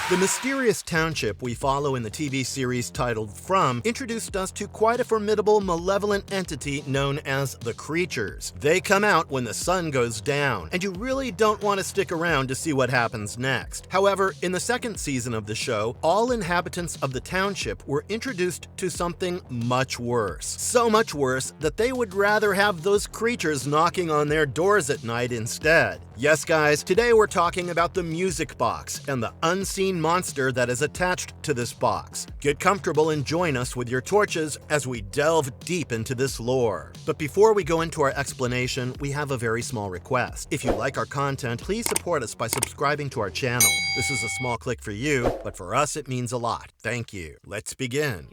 The Mysterious Township we follow in the TV series titled From introduced us to quite a formidable malevolent entity known as the Creatures. They come out when the sun goes down, and you really don't want to stick around to see what happens next. However, in the second season of the show, all inhabitants of the township were introduced to something much worse. So much worse that they would rather have those creatures knocking on their doors at night instead. Yes, guys, today we're talking about the Musicbox and the unseen monster that is attached to this box. Get comfortable and join us with your torches as we delve deep into this lore. But before we go into our explanation, we have a very small request. If you like our content, please support us by subscribing to our channel. This is a small click for you, but for us it means a lot. Thank you. Let's begin.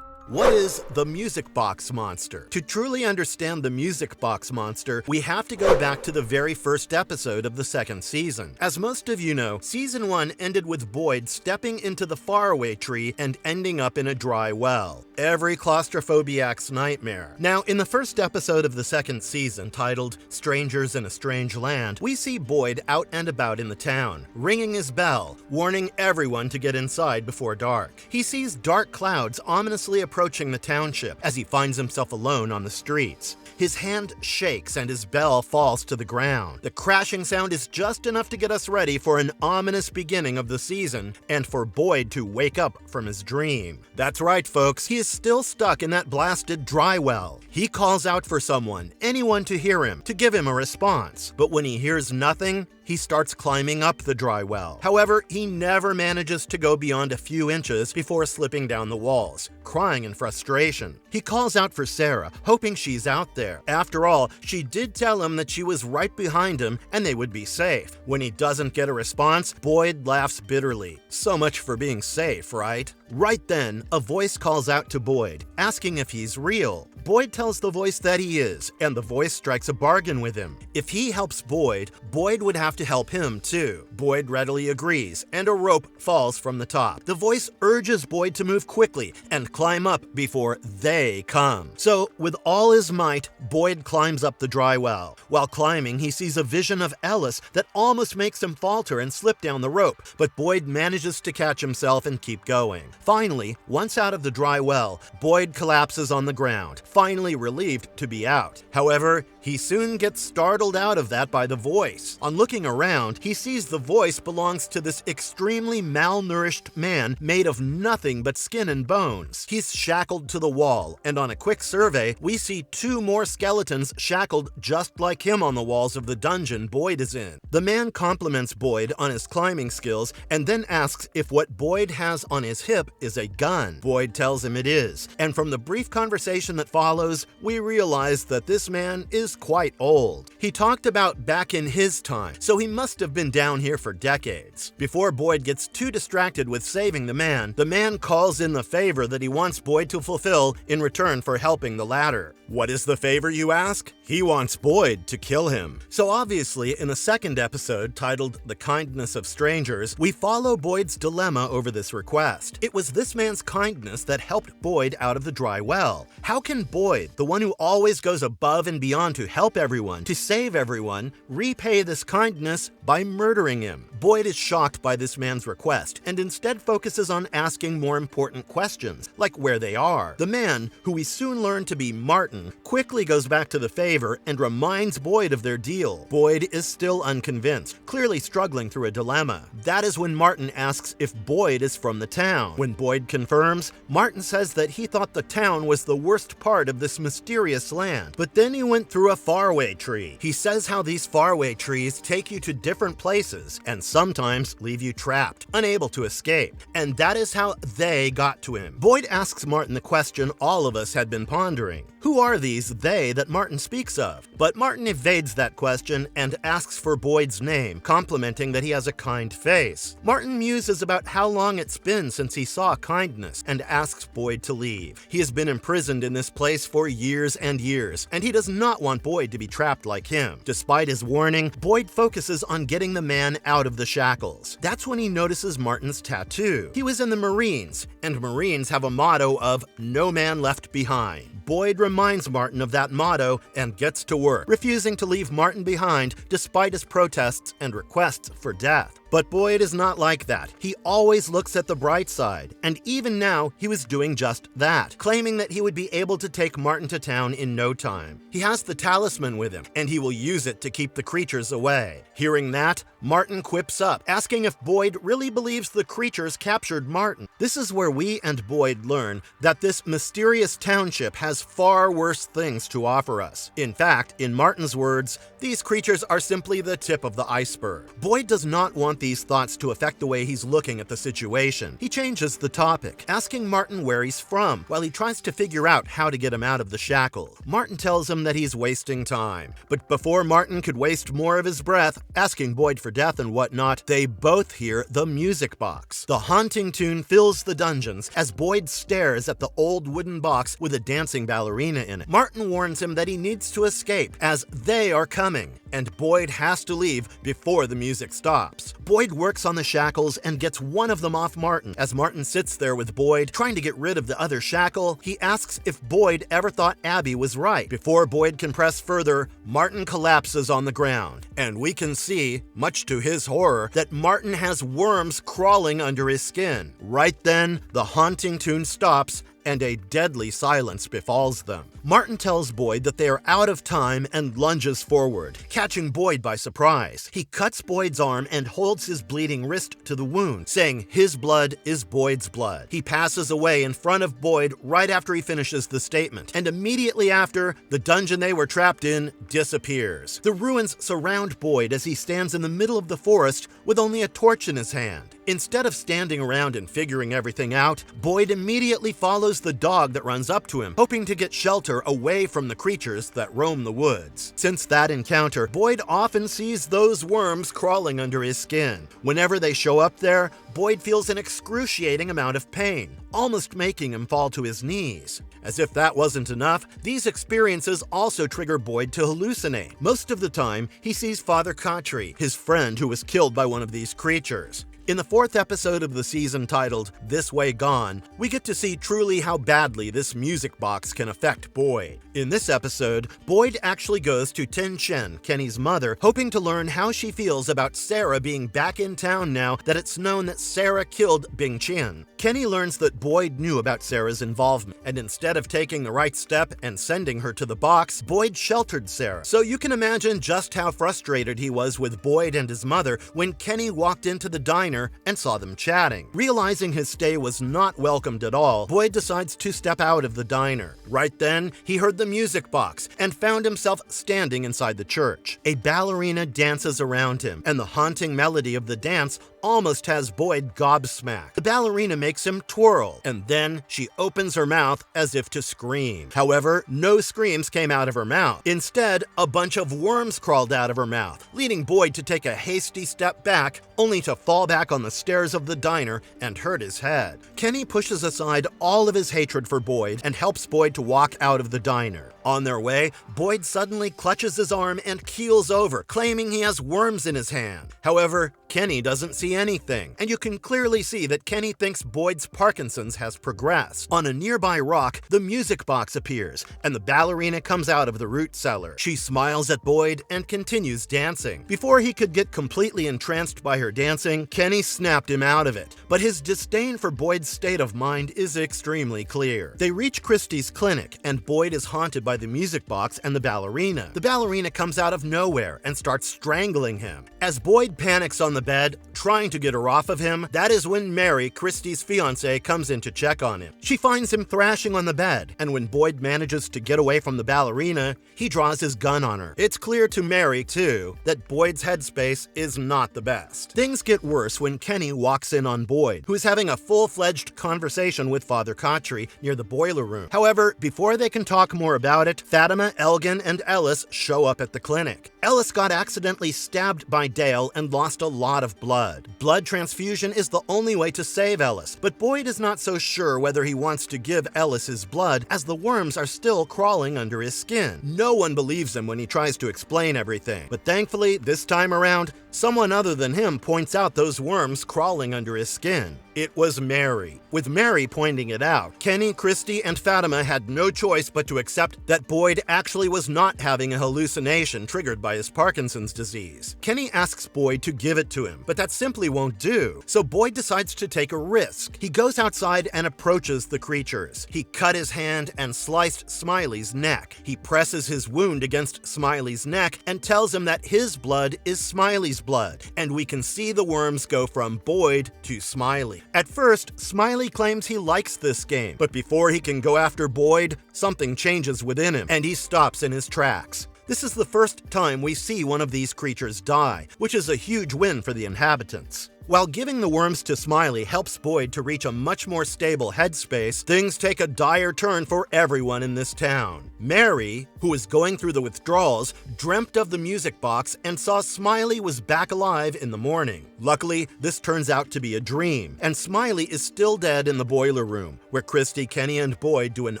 What is the Musicbox monster? To truly understand the Musicbox monster, we have to go back to the very first episode of the second season. As most of you know, season 1 ended with Boyd stepping into the faraway tree and ending up in a dry well. Every claustrophobiac's nightmare. Now, in the first episode of the second season, titled Strangers in a Strange Land, we see Boyd out and about in the town, ringing his bell, warning everyone to get inside before dark. He sees dark clouds ominously approaching the township as he finds himself alone on the streets. His hand shakes and his bell falls to the ground. The crashing sound is just enough to get us ready for an ominous beginning of the season and for Boyd to wake up from his dream. That's right, folks, he is still stuck in that blasted dry well. He calls out for someone, anyone to hear him, to give him a response. But when he hears nothing, he starts climbing up the dry well. However, he never manages to go beyond a few inches before slipping down the walls, crying in frustration. He calls out for Sarah, hoping she's out there. After all, she did tell him that she was right behind him and they would be safe. When he doesn't get a response, Boyd laughs bitterly. So much for being safe, right? Right then, a voice calls out to Boyd, asking if he's real. Boyd tells the voice that he is, and the voice strikes a bargain with him. If he helps Boyd, Boyd would have to help him too. Boyd readily agrees, and a rope falls from the top. The voice urges Boyd to move quickly and climb up before they come. So, with all his might, Boyd climbs up the dry well. While climbing, he sees a vision of Ellis that almost makes him falter and slip down the rope, but Boyd manages to catch himself and keep going. Finally, once out of the dry well, Boyd collapses on the ground, finally relieved to be out. However, he soon gets startled out of that by the voice. On looking around, he sees the voice belongs to this extremely malnourished man made of nothing but skin and bones. He's shackled to the wall, and on a quick survey, we see 2 more skeletons shackled just like him on the walls of the dungeon Boyd is in. The man compliments Boyd on his climbing skills and then asks if what Boyd has on his hip is a gun. Boyd tells him it is, and from the brief conversation that follows, we realize that this man is quite old. He talked about back in his time, so he must have been down here for decades. Before Boyd gets too distracted with saving the man calls in the favor that he wants Boyd to fulfill in return for helping the latter. What is the favor, you ask? He wants Boyd to kill him. So obviously, in the second episode, titled The Kindness of Strangers, we follow Boyd's dilemma over this request. It was this man's kindness that helped Boyd out of the dry well. How can Boyd, the one who always goes above and beyond to help everyone, to save everyone, repay this kindness by murdering him? Boyd is shocked by this man's request and instead focuses on asking more important questions, like where they are. The man, who we soon learn to be Martin, quickly goes back to the favor and reminds Boyd of their deal. Boyd is still unconvinced, clearly struggling through a dilemma. That is when Martin asks if Boyd is from the town. When Boyd confirms, Martin says that he thought the town was the worst part of this mysterious land, but then he went through a faraway tree. He says how these faraway trees take you to different places and sometimes leave you trapped, unable to escape, and that is how they got to him. Boyd asks Martin the question all of us had been pondering. Who are these they that Martin speaks of? But Martin evades that question and asks for Boyd's name, complimenting that he has a kind face. Martin muses about how long it's been since he saw kindness and asks Boyd to leave. He has been imprisoned in this place for years and years, and he does not want Boyd to be trapped like him. Despite his warning, Boyd focuses on getting the man out of the the shackles. That's when he notices Martin's tattoo. He was in the Marines, and Marines have a motto of "No man left behind." Boyd reminds Martin of that motto and gets to work, refusing to leave Martin behind despite his protests and requests for death. But Boyd is not like that. He always looks at the bright side, and even now he was doing just that, claiming that he would be able to take Martin to town in no time. He has the talisman with him, and he will use it to keep the creatures away. Hearing that, Martin quips up, asking if Boyd really believes the creatures captured Martin. This is where we and Boyd learn that this mysterious township has far worse things to offer us. In fact, in Martin's words, these creatures are simply the tip of the iceberg. Boyd does not want these thoughts to affect the way he's looking at the situation. He changes the topic, asking Martin where he's from, while he tries to figure out how to get him out of the shackle. Martin tells him that he's wasting time. But before Martin could waste more of his breath, asking Boyd for death and whatnot, they both hear the music box. The haunting tune fills the dungeons as Boyd stares at the old wooden box with a dancing ballerina in it. Martin warns him that he needs to escape, as they are coming, and Boyd has to leave before the music stops. Boyd works on the shackles and gets one of them off Martin. As Martin sits there with Boyd, trying to get rid of the other shackle, he asks if Boyd ever thought Abby was right. Before Boyd can press further, Martin collapses on the ground, and we can see, much to his horror, that Martin has worms crawling under his skin. Right then, the haunting tune stops, and a deadly silence befalls them. Martin tells Boyd that they are out of time and lunges forward, catching Boyd by surprise. He cuts Boyd's arm and holds his bleeding wrist to the wound, saying his blood is Boyd's blood. He passes away in front of Boyd right after he finishes the statement, and immediately after, the dungeon they were trapped in disappears. The ruins surround Boyd as he stands in the middle of the forest with only a torch in his hand. Instead of standing around and figuring everything out, Boyd immediately follows the dog that runs up to him, hoping to get shelter away from the creatures that roam the woods. Since that encounter, Boyd often sees those worms crawling under his skin. Whenever they show up there, Boyd feels an excruciating amount of pain, almost making him fall to his knees. As if that wasn't enough, these experiences also trigger Boyd to hallucinate. Most of the time, he sees Father Khatri, his friend who was killed by one of these creatures. In the 4th episode of the season titled This Way Gone, we get to see truly how badly this music box can affect Boyd. In this episode, Boyd actually goes to Tin Shen, Kenny's mother, hoping to learn how she feels about Sarah being back in town now that it's known that Sarah killed Bing Qian. Kenny learns that Boyd knew about Sarah's involvement, and instead of taking the right step and sending her to the box, Boyd sheltered Sarah. So you can imagine just how frustrated he was with Boyd and his mother when Kenny walked into the diner and saw them chatting. Realizing his stay was not welcomed at all, Boyd decides to step out of the diner. Right then, he heard the music box and found himself standing inside the church. A ballerina dances around him, and the haunting melody of the dance almost has Boyd gobsmacked. The ballerina makes him twirl, and then she opens her mouth as if to scream. However, no screams came out of her mouth. Instead, a bunch of worms crawled out of her mouth, leading Boyd to take a hasty step back, only to fall back on the stairs of the diner and hurt his head. Kenny pushes aside all of his hatred for Boyd and helps Boyd to walk out of the diner. On their way, Boyd suddenly clutches his arm and keels over, claiming he has worms in his hand. However, Kenny doesn't see anything, and you can clearly see that Kenny thinks Boyd's Parkinson's has progressed. On a nearby rock, the music box appears, and the ballerina comes out of the root cellar. She smiles at Boyd and continues dancing. Before he could get completely entranced by her dancing, Kenny snapped him out of it. But his disdain for Boyd's state of mind is extremely clear. They reach Christie's clinic, and Boyd is haunted by the music box and the ballerina. The ballerina comes out of nowhere and starts strangling him. As Boyd panics on the bed, trying to get her off of him, that is when Mary, Christie's fiancée, comes in to check on him. She finds him thrashing on the bed, and when Boyd manages to get away from the ballerina, he draws his gun on her. It's clear to Mary, too, that Boyd's headspace is not the best. Things get worse when Kenny walks in on Boyd, who is having a full-fledged conversation with Father Khatri near the boiler room. However, before they can talk more about about it, Fatima, Elgin, and Ellis show up at the clinic. Ellis got accidentally stabbed by Dale and lost a lot of blood. Blood transfusion is the only way to save Ellis, but Boyd is not so sure whether he wants to give Ellis his blood, as the worms are still crawling under his skin. No one believes him when he tries to explain everything, but thankfully, this time around, someone other than him points out those worms crawling under his skin. It was Mary. With Mary pointing it out, Kenny, Christy, and Fatima had no choice but to accept that Boyd actually was not having a hallucination triggered by his Parkinson's disease. Kenny asks Boyd to give it to him, but that simply won't do, so Boyd decides to take a risk. He goes outside and approaches the creatures. He cut his hand and sliced Smiley's neck. He presses his wound against Smiley's neck and tells him that his blood is Smiley's blood, and we can see the worms go from Boyd to Smiley. At first, Smiley claims he likes this game, but before he can go after Boyd, something changes within him, and he stops in his tracks. This is the first time we see one of these creatures die, which is a huge win for the inhabitants. While giving the worms to Smiley helps Boyd to reach a much more stable headspace, things take a dire turn for everyone in this town. Mary, who was going through the withdrawals, dreamt of the music box and saw Smiley was back alive in the morning. Luckily, this turns out to be a dream, and Smiley is still dead in the boiler room, where Christy, Kenny, and Boyd do an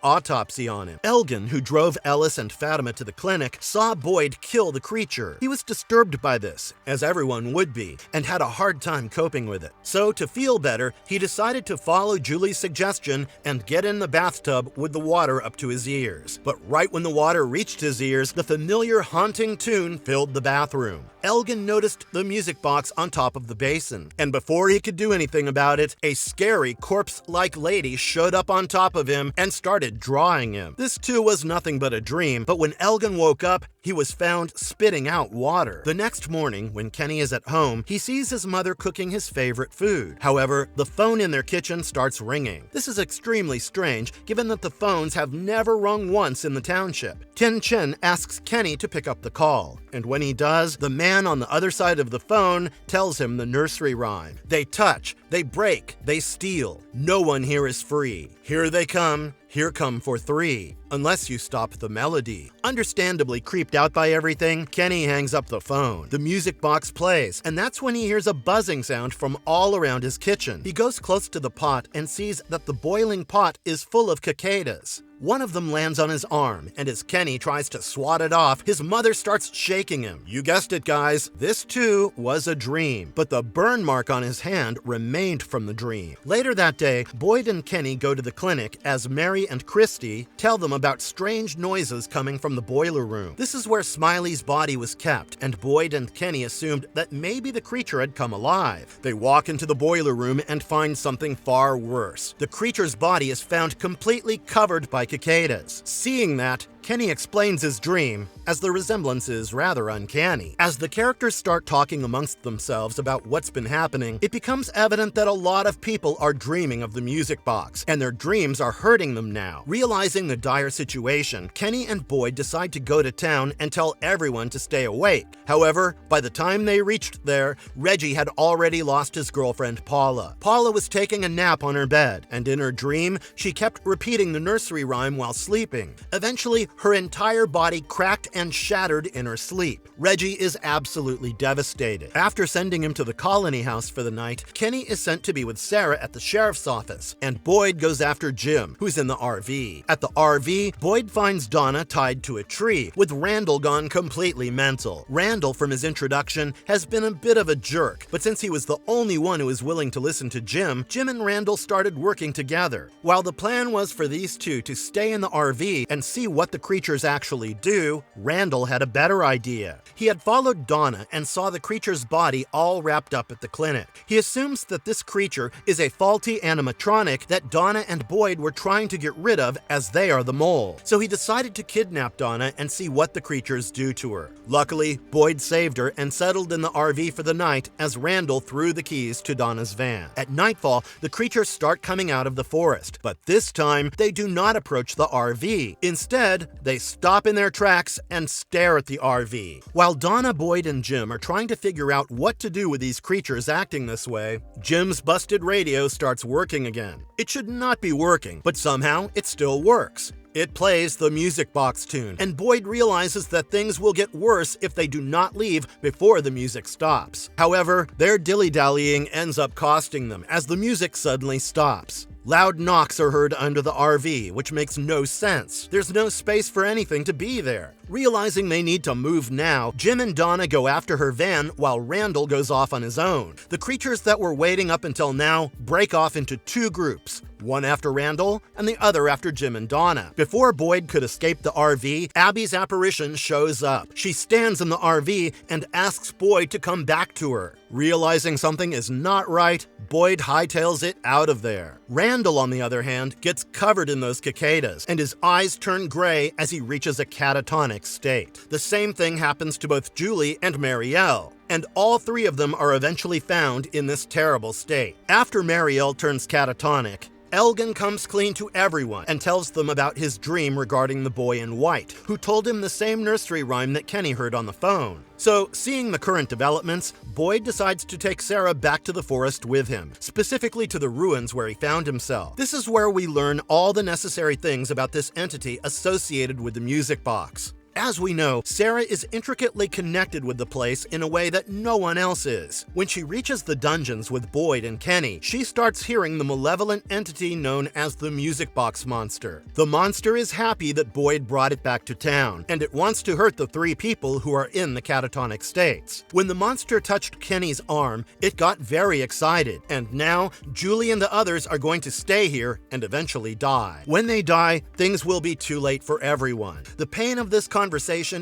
autopsy on him. Elgin, who drove Ellis and Fatima to the clinic, saw Boyd kill the creature. He was disturbed by this, as everyone would be, and had a hard time coping with it. So, to feel better, he decided to follow Julie's suggestion and get in the bathtub with the water up to his ears. But right when the water reached his ears, the familiar haunting tune filled the bathroom. Elgin noticed the music box on top of the basin, and before he could do anything about it, a scary corpse-like lady showed up on top of him and started drawing him. This too was nothing but a dream, but when Elgin woke up, he was found spitting out water. The next morning, when Kenny is at home, he sees his mother cooking his favorite food. However, the phone in their kitchen starts ringing. This is extremely strange, given that the phones have never rung once in the township. Tin Chen asks Kenny to pick up the call, and when he does, the man on the other side of the phone tells him the nursery rhyme. They touch, they break, they steal. No one here is free. Here they come. Here come for three, unless you stop the melody. Understandably creeped out by everything, Kenny hangs up the phone. The music box plays, and that's when he hears a buzzing sound from all around his kitchen. He goes close to the pot and sees that the boiling pot is full of cicadas. One of them lands on his arm, and as Kenny tries to swat it off, his mother starts shaking him. You guessed it, guys. This too was a dream, but the burn mark on his hand remained from the dream. Later that day, Boyd and Kenny go to the clinic as Mary and Christy tell them about strange noises coming from the boiler room. This is where Smiley's body was kept, and Boyd and Kenny assumed that maybe the creature had come alive. They walk into the boiler room and find something far worse. The creature's body is found completely covered by cicadas. Seeing that, Kenny explains his dream, as the resemblance is rather uncanny. As the characters start talking amongst themselves about what's been happening, it becomes evident that a lot of people are dreaming of the music box, and their dreams are hurting them now. Realizing the dire situation, Kenny and Boyd decide to go to town and tell everyone to stay awake. However, by the time they reached there, Reggie had already lost his girlfriend Paula. Paula was taking a nap on her bed, and in her dream, she kept repeating the nursery rhyme while sleeping. Eventually, her entire body cracked and shattered in her sleep. Reggie is absolutely devastated. After sending him to the colony house for the night, Kenny is sent to be with Sarah at the sheriff's office, and Boyd goes after Jim, who's in the RV. At the RV, Boyd finds Donna tied to a tree, with Randall gone completely mental. Randall, from his introduction, has been a bit of a jerk, but since he was the only one who was willing to listen to Jim, Jim and Randall started working together. While the plan was for these two to stay in the RV and see what the creatures actually do, Randall had a better idea. He had followed Donna and saw the creature's body all wrapped up at the clinic. He assumes that this creature is a faulty animatronic that Donna and Boyd were trying to get rid of, as they are the mole. So he decided to kidnap Donna and see what the creatures do to her. Luckily, Boyd saved her and settled in the RV for the night as Randall threw the keys to Donna's van. At nightfall, the creatures start coming out of the forest, but this time they do not approach the RV. Instead, they stop in their tracks and stare at the RV. While Donna, Boyd, and Jim are trying to figure out what to do with these creatures acting this way, Jim's busted radio starts working again. It should not be working, but somehow it still works. It plays the music box tune, and Boyd realizes that things will get worse if they do not leave before the music stops. However, their dilly-dallying ends up costing them as the music suddenly stops. Loud knocks are heard under the RV, which makes no sense. There's no space for anything to be there. Realizing they need to move now, Jim and Donna go after her van while Randall goes off on his own. The creatures that were waiting up until now break off into two groups, one after Randall and the other after Jim and Donna. Before Boyd could escape the RV, Abby's apparition shows up. She stands in the RV and asks Boyd to come back to her. Realizing something is not right, Boyd hightails it out of there. Randall, on the other hand, gets covered in those cicadas, and his eyes turn gray as he reaches a catatonic state. The same thing happens to both Julie and Marielle, and all three of them are eventually found in this terrible state. After Marielle turns catatonic, Elgin comes clean to everyone and tells them about his dream regarding the boy in white, who told him the same nursery rhyme that Kenny heard on the phone. So, seeing the current developments, Boyd decides to take Sarah back to the forest with him, specifically to the ruins where he found himself. This is where we learn all the necessary things about this entity associated with the music box. As we know, Sarah is intricately connected with the place in a way that no one else is. When she reaches the dungeons with Boyd and Kenny, she starts hearing the malevolent entity known as the Music Box Monster. The monster is happy that Boyd brought it back to town, and it wants to hurt the three people who are in the catatonic states. When the monster touched Kenny's arm, it got very excited, and now Julie and the others are going to stay here and eventually die. When they die, things will be too late for everyone. The pain of this conversation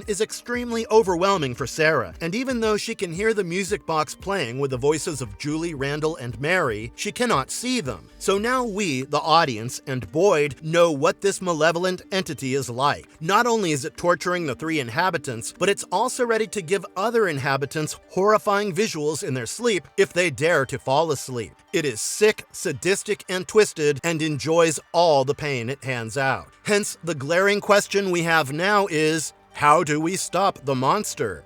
is extremely overwhelming for Sarah, and even though she can hear the music box playing with the voices of Julie, Randall, and Mary, she cannot see them. So now we, the audience, and Boyd know what this malevolent entity is like. Not only is it torturing the three inhabitants, but it's also ready to give other inhabitants horrifying visuals in their sleep if they dare to fall asleep. It is sick, sadistic, and twisted, and enjoys all the pain it hands out. Hence, the glaring question we have now is, how do we stop the monster?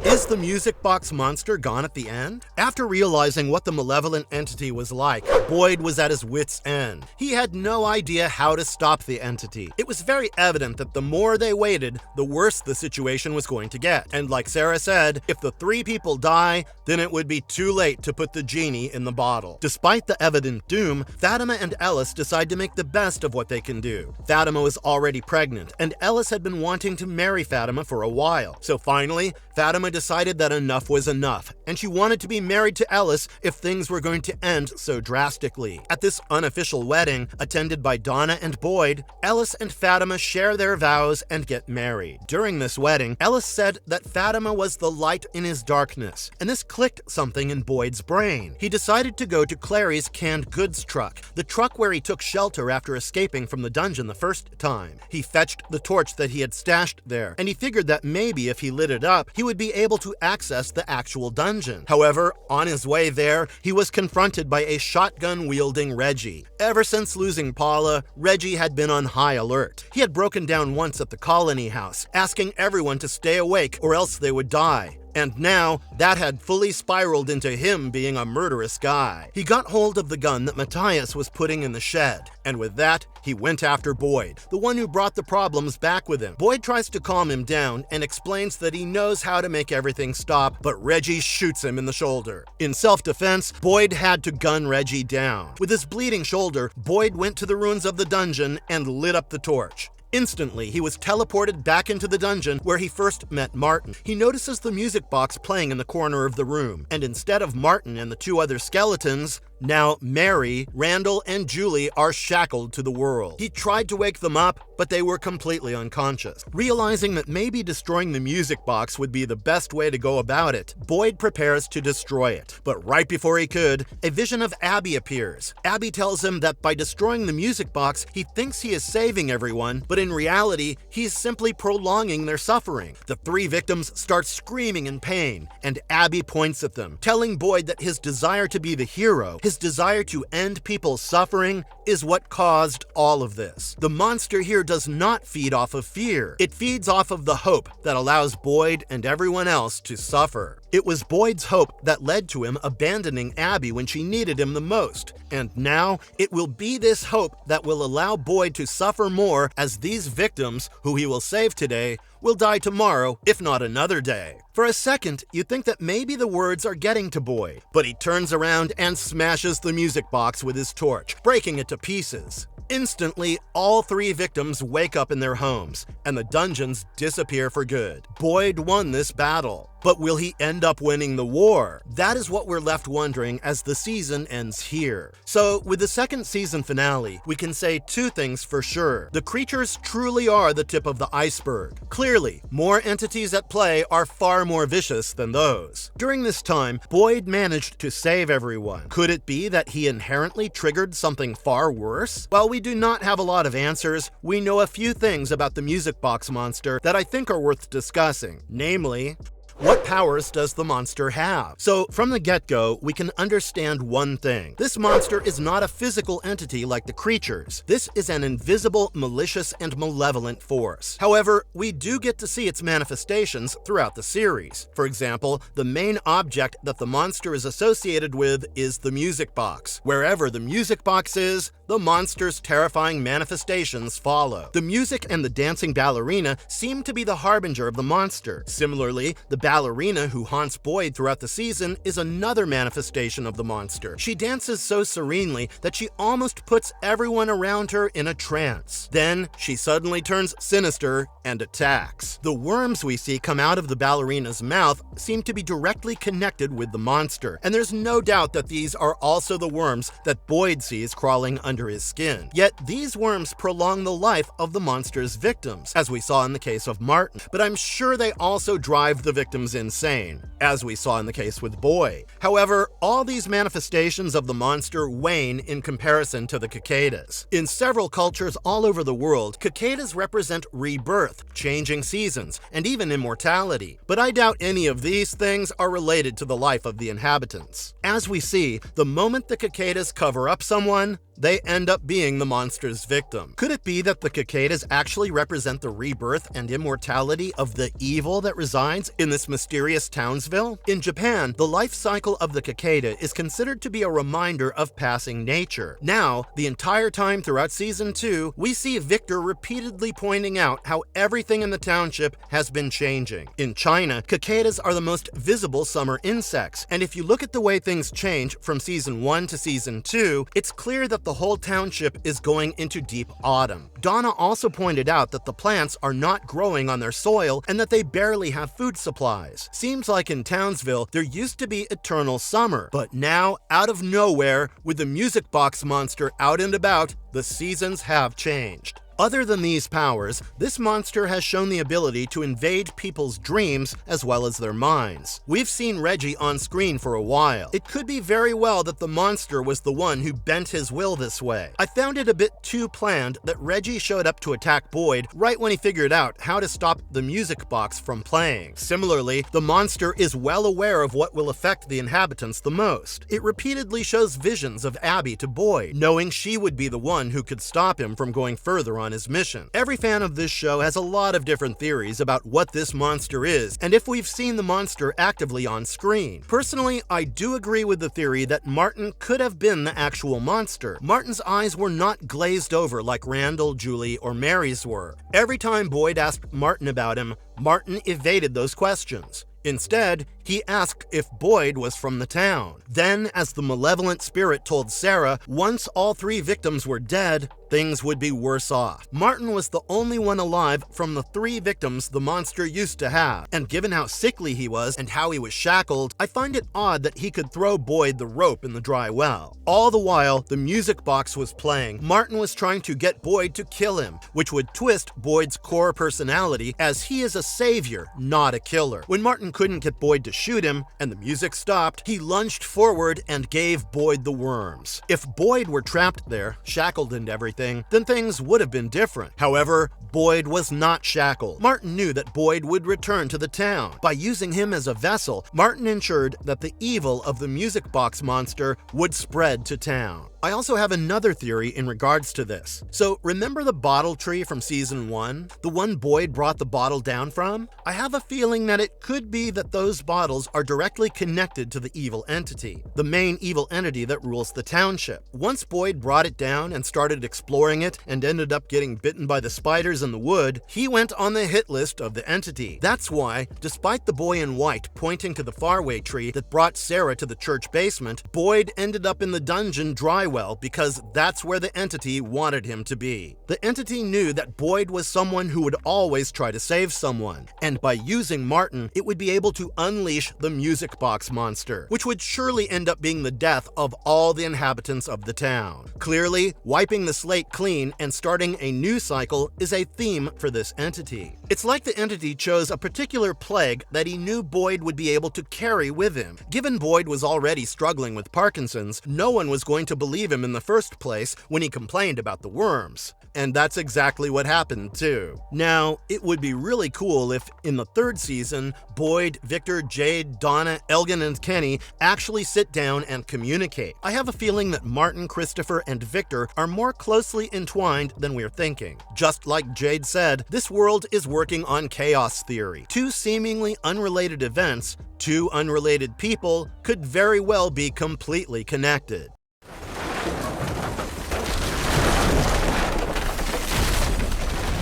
Is the music box monster gone at the end? After realizing what the malevolent entity was like, Boyd was at his wit's end. He had no idea how to stop the entity. It was very evident that the more they waited, the worse the situation was going to get. And like Sarah said, if the three people die, then it would be too late to put the genie in the bottle. Despite the evident doom, Fatima and Ellis decide to make the best of what they can do. Fatima was already pregnant, and Ellis had been wanting to marry Fatima for a while. So finally, Fatima decided that enough was enough, and she wanted to be married to Ellis if things were going to end so drastically. At this unofficial wedding, attended by Donna and Boyd, Ellis and Fatima share their vows and get married. During this wedding, Ellis said that Fatima was the light in his darkness, and this clicked something in Boyd's brain. He decided to go to Clary's canned goods truck, the truck where he took shelter after escaping from the dungeon the first time. He fetched the torch that he had stashed there, and he figured that maybe if he lit it up, he would be able to access the actual dungeon. However, on his way there, he was confronted by a shotgun-wielding Reggie. Ever since losing Paula, Reggie had been on high alert. He had broken down once at the colony house, asking everyone to stay awake or else they would die. And now, that had fully spiraled into him being a murderous guy. He got hold of the gun that Matthias was putting in the shed, and with that, he went after Boyd, the one who brought the problems back with him. Boyd tries to calm him down and explains that he knows how to make everything stop, but Reggie shoots him in the shoulder. In self-defense, Boyd had to gun Reggie down. With his bleeding shoulder, Boyd went to the ruins of the dungeon and lit up the torch. Instantly, he was teleported back into the dungeon where he first met Martin. He notices the music box playing in the corner of the room, and instead of Martin and the two other skeletons, now Mary, Randall, and Julie are shackled to the world. He tried to wake them up, but they were completely unconscious. Realizing that maybe destroying the music box would be the best way to go about it, Boyd prepares to destroy it. But right before he could, a vision of Abby appears. Abby tells him that by destroying the music box, he thinks he is saving everyone, but in reality, he's simply prolonging their suffering. The three victims start screaming in pain, and Abby points at them, telling Boyd that his desire to be the hero, his His desire to end people's suffering is what caused all of this. The monster here does not feed off of fear. It feeds off of the hope that allows Boyd and everyone else to suffer. It was Boyd's hope that led to him abandoning Abby when she needed him the most, and now it will be this hope that will allow Boyd to suffer more as these victims, who he will save today, will die tomorrow, if not another day. For a second, you think that maybe the words are getting to Boyd, but he turns around and smashes the music box with his torch, breaking it to pieces. Instantly, all 3 victims wake up in their homes, and the dungeons disappear for good. Boyd won this battle. But will he end up winning the war? That is what we're left wondering as the season ends here. So, with the second season finale, we can say 2 things for sure. The creatures truly are the tip of the iceberg. Clearly, more entities at play are far more vicious than those. During this time, Boyd managed to save everyone. Could it be that he inherently triggered something far worse? While we do not have a lot of answers, we know a few things about the music box monster that I think are worth discussing. Namely, what powers does the monster have? So, from the get-go, we can understand one thing. This monster is not a physical entity like the creatures. This is an invisible, malicious, and malevolent force. However, we do get to see its manifestations throughout the series. For example, the main object that the monster is associated with is the music box. Wherever the music box is, the monster's terrifying manifestations follow. The music and the dancing ballerina seem to be the harbinger of the monster. Similarly, the ballerina who haunts Boyd throughout the season is another manifestation of the monster. She dances so serenely that she almost puts everyone around her in a trance. Then, she suddenly turns sinister and attacks. The worms we see come out of the ballerina's mouth seem to be directly connected with the monster, and there's no doubt that these are also the worms that Boyd sees crawling under his skin. Yet, these worms prolong the life of the monster's victims, as we saw in the case of Martin, but I'm sure they also drive the victims insane, as we saw in the case with Boyd. However, all these manifestations of the monster wane in comparison to the cicadas. In several cultures all over the world, cicadas represent rebirth, changing seasons, and even immortality. But I doubt any of these things are related to the life of the inhabitants. As we see, the moment the cicadas cover up someone, they end up being the monster's victim. Could it be that the cicadas actually represent the rebirth and immortality of the evil that resides in this mysterious Townsville? In Japan, the life cycle of the cicada is considered to be a reminder of passing nature. Now, the entire time throughout Season 2, we see Victor repeatedly pointing out how everything in the township has been changing. In China, cicadas are the most visible summer insects, and if you look at the way things change from Season 1 to Season 2, it's clear that the whole township is going into deep autumn. Donna also pointed out that the plants are not growing on their soil and that they barely have food supplies. Seems like in Townsville, there used to be eternal summer, but now, out of nowhere, with the music box monster out and about, the seasons have changed. Other than these powers, this monster has shown the ability to invade people's dreams as well as their minds. We've seen Reggie on screen for a while. It could be very well that the monster was the one who bent his will this way. I found it a bit too planned that Reggie showed up to attack Boyd right when he figured out how to stop the music box from playing. Similarly, the monster is well aware of what will affect the inhabitants the most. It repeatedly shows visions of Abby to Boyd, knowing she would be the one who could stop him from going further on his mission. Every fan of this show has a lot of different theories about what this monster is and if we've seen the monster actively on screen. Personally, I do agree with the theory that Martin could have been the actual monster. Martin's eyes were not glazed over like Randall, Julie, or Mary's were. Every time Boyd asked Martin about him, Martin evaded those questions. Instead, he asked if Boyd was from the town. Then, as the malevolent spirit told Sarah, once all 3 victims were dead, things would be worse off. Martin was the only one alive from the 3 victims the monster used to have, and given how sickly he was and how he was shackled, I find it odd that he could throw Boyd the rope in the dry well. All the while, the music box was playing. Martin was trying to get Boyd to kill him, which would twist Boyd's core personality as he is a savior, not a killer. When Martin couldn't get Boyd to shoot him and the music stopped, he lunged forward and gave Boyd the worms. If Boyd were trapped there, shackled and everything, then things would have been different. However, Boyd was not shackled. Martin knew that Boyd would return to the town. By using him as a vessel, Martin ensured that the evil of the Musicbox monster would spread to town. I also have another theory in regards to this. So remember the bottle tree from season 1? The one Boyd brought the bottle down from? I have a feeling that it could be that those bottles are directly connected to the evil entity, the main evil entity that rules the township. Once Boyd brought it down and started exploring it and ended up getting bitten by the spiders in the wood, he went on the hit list of the entity. That's why, despite the boy in white pointing to the faraway tree that brought Sarah to the church basement, Boyd ended up in the dungeon Drywell because that's where the entity wanted him to be. The entity knew that Boyd was someone who would always try to save someone, and by using Martin, it would be able to unleash the Musicbox monster, which would surely end up being the death of all the inhabitants of the town. Clearly, wiping the slate clean and starting a new cycle is a theme for this entity. It's like the entity chose a particular plague that he knew Boyd would be able to carry with him. Given Boyd was already struggling with Parkinson's, no one was going to believe him in the first place when he complained about the worms. And that's exactly what happened too. Now, it would be really cool if, in the 3rd season, Boyd, Victor, Jade, Donna, Elgin, and Kenny actually sit down and communicate. I have a feeling that Martin, Christopher, and Victor are more closely entwined than we're thinking. Just like Jade said, this world is working on chaos theory. Two seemingly unrelated events, two unrelated people, could very well be completely connected.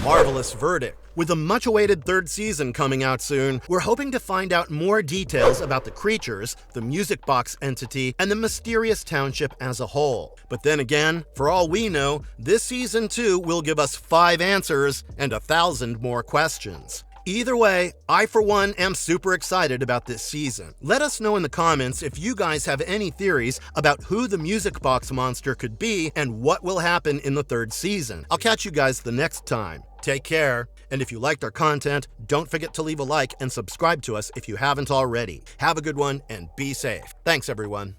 Marvelous verdict. With a much-awaited 3rd season coming out soon, we're hoping to find out more details about the creatures, the Musicbox entity, and the Mysterious Township as a whole. But then again, for all we know, this season 2 will give us 5 answers and 1,000 more questions. Either way, I for one am super excited about this season. Let us know in the comments if you guys have any theories about who the Musicbox monster could be and what will happen in the 3rd season. I'll catch you guys the next time. Take care, and if you liked our content, don't forget to leave a like and subscribe to us if you haven't already. Have a good one and be safe. Thanks, everyone.